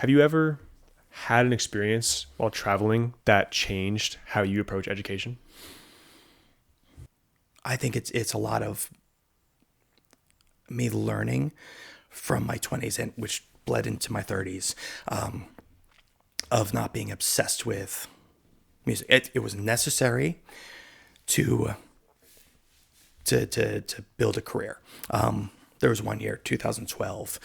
Have you ever had an experience while traveling that changed how you approach education? I think it's a lot of me learning from my 20s and which bled into my 30s, of not being obsessed with music. It was necessary to to build a career. There was one year, 2012,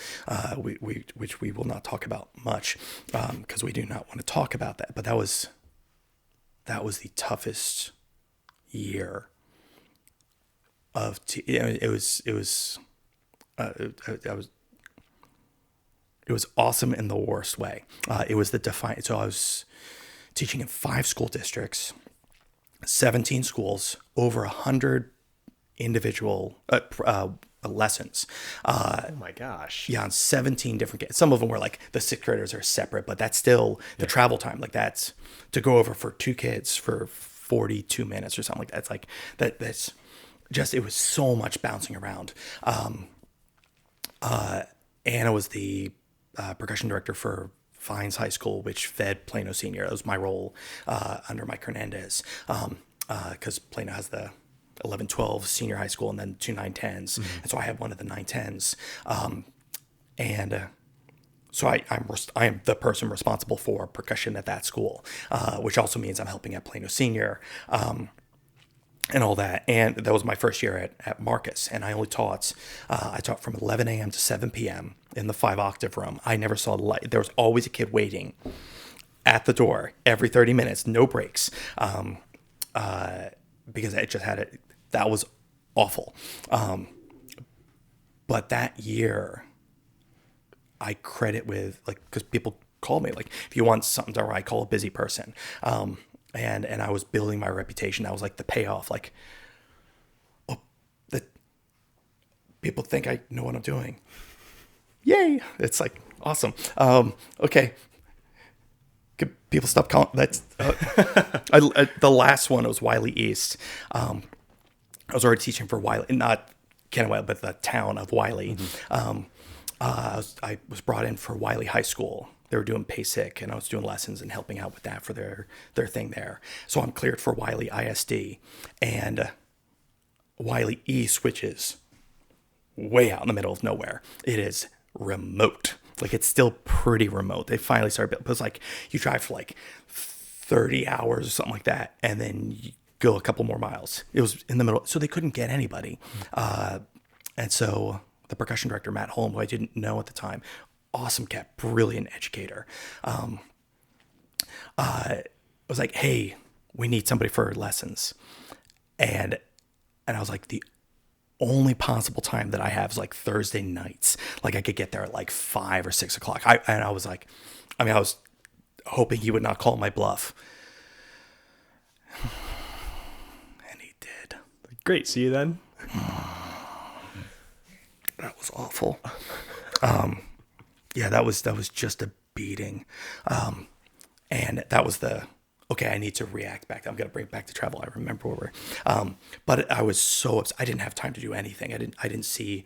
which we will not talk about much, because we do not want to talk about that. But that was the toughest year uh, it, it was it was awesome in the worst way. It was the define. So I was teaching in 5 school districts, 17 schools, over 100 individual lessons. Oh my gosh. Yeah, on 17 different kids. Some of them were like the sixth graders are separate, but that's still the travel time. Like that's to go over for 2 kids for 42 minutes or something like that. It's like that's just, it was so much bouncing around. Anna was the percussion director for Fines High School, which fed Plano Senior. That was my role under Mike Hernandez, because Plano has the 11-12 senior high school and then 2 9-10s. And so I had one of the 9-10s. And so I am the person responsible for percussion at that school, which also means I'm helping at Plano Senior, and all that. And that was my first year at Marcus. And I taught from 11 a.m. to 7 p.m. in the 5-octave room. I never saw light. There was always a kid waiting at the door every 30 minutes, no breaks, because it just had it. That was awful. But that year, I credit with, like, because people call me, like, if you want something done right, call a busy person. And I was building my reputation. That was like the payoff. Like, oh, that people think I know what I'm doing. Yay! It's like awesome. Okay. Could people stop calling? That's the last one was Wiley East. I was already teaching for Wiley, not Ken Wiley, but the town of Wiley. I was brought in for Wiley High School. They were doing PASIC, and I was doing lessons and helping out with that for their thing there. So I'm cleared for Wiley ISD, and Wiley East, which is way out in the middle of nowhere. It is remote. Like, it's still pretty remote. They finally started, but it was like you drive for like 30 hours or something like that, and then you go a couple more miles. It was in the middle, so they couldn't get anybody. And so the percussion director, Matt Holm, who I didn't know at the time, awesome cat, brilliant educator, was like, "Hey, we need somebody for lessons," and I was like, the only possible time that I have is like Thursday nights. Like, I could get there at like 5 or 6 o'clock. I was like, I was hoping he would not call my bluff, and he did. Great. See you then. That was awful. Yeah, that was just a beating. And that was okay, I need to react back. I'm going to bring it back to travel. I remember where but I was so upset. I didn't have time to do anything. I didn't see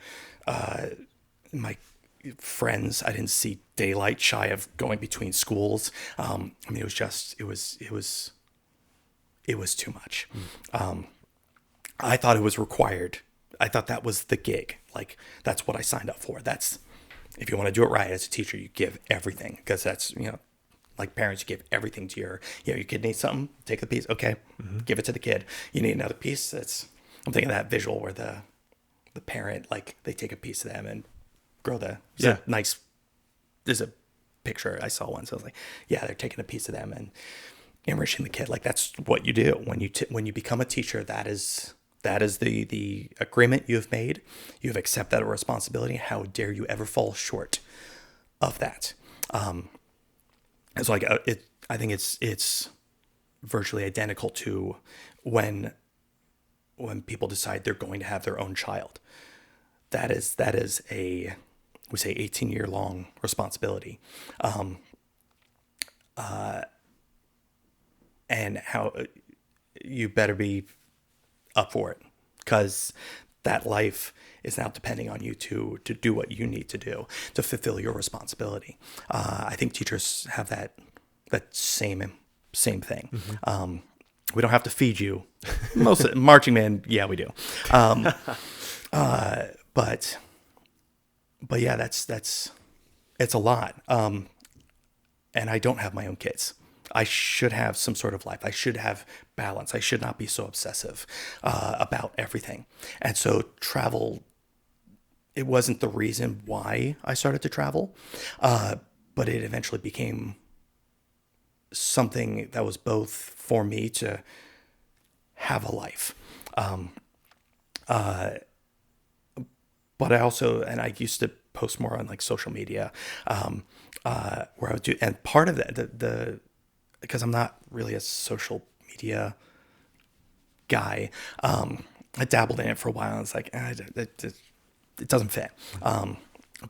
my friends. I didn't see daylight, shy of going between schools. It was just, it was too much. I thought it was required. I thought that was the gig. Like, that's what I signed up for. That's, if you want to do it right as a teacher, you give everything, because that's, like parents, you give everything to your kid needs something, take the piece. Okay. Give it to the kid. You need another piece. I'm thinking of that visual where the parent, like, they take a piece of them and grow there's a picture I saw once. I was like, yeah, they're taking a piece of them and enriching the kid. Like, that's what you do when you become a teacher. That is the agreement you have made. You have accepted a responsibility. How dare you ever fall short of that? It's like I think it's virtually identical to when people decide they're going to have their own child. That is we say 18-year long responsibility, and how you better be up for it, because that life is now depending on you to do what you need to do to fulfill your responsibility. I think teachers have that same thing. We don't have to feed you. Most marching band, yeah, we do. But yeah, that's it's a lot. And I don't have my own kids. I should have some sort of life. I should have balance. I should not be so obsessive about everything. And so travel, it wasn't the reason why I started to travel, but it eventually became something that was both for me to have a life. But I also, and I used to post more on like social media, where I would do, and part of that, because I'm not really a social media guy, I dabbled in it for a while and it's like, it doesn't fit.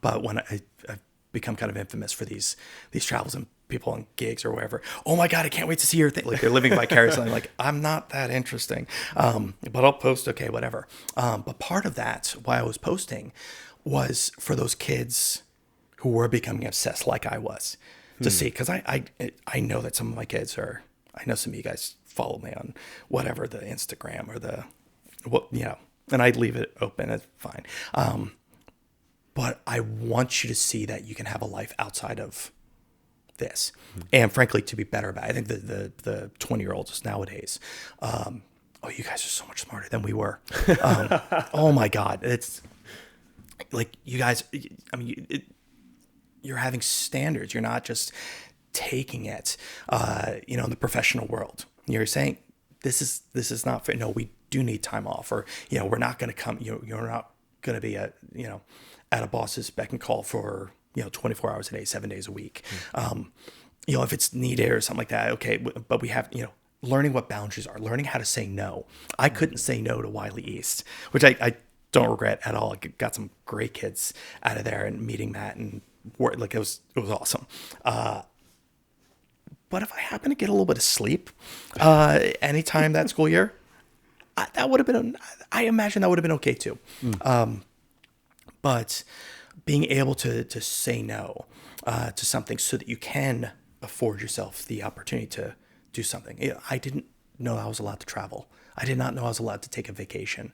But when I've become kind of infamous for these travels and people on gigs or wherever, oh my God, I can't wait to see your thing. Like they're living vicariously. I'm like, I'm not that interesting. But I'll post, okay, whatever. But part of that, why I was posting, was for those kids who were becoming obsessed like I was to see, because I know that some of my kids are, I know some of you guys follow me on whatever, the Instagram or and I'd leave it open, it's fine. But I want you to see that you can have a life outside of this. And frankly, to be better about it. I think the 20-year-olds nowadays, you guys are so much smarter than we were. Oh my God. It's like, you guys, I mean, you're having standards. You're not just taking it, in the professional world. You're saying, this is not fair. No, we do need time off, or, we're not going to come, you're not going to be at a boss's beck and call for, 24 hours a day, 7 days a week. If it's needed or something like that, okay. But we have, learning what boundaries are, learning how to say no. I couldn't say no to Wiley East, which I don't regret at all. I got some great kids out of there, and meeting Matt and it was awesome. But if I happen to get a little bit of sleep, anytime that school year, that would have been, I imagine that would have been okay too. But being able to say no to something so that you can afford yourself the opportunity to do something. I didn't know I was allowed to travel. I did not know I was allowed to take a vacation.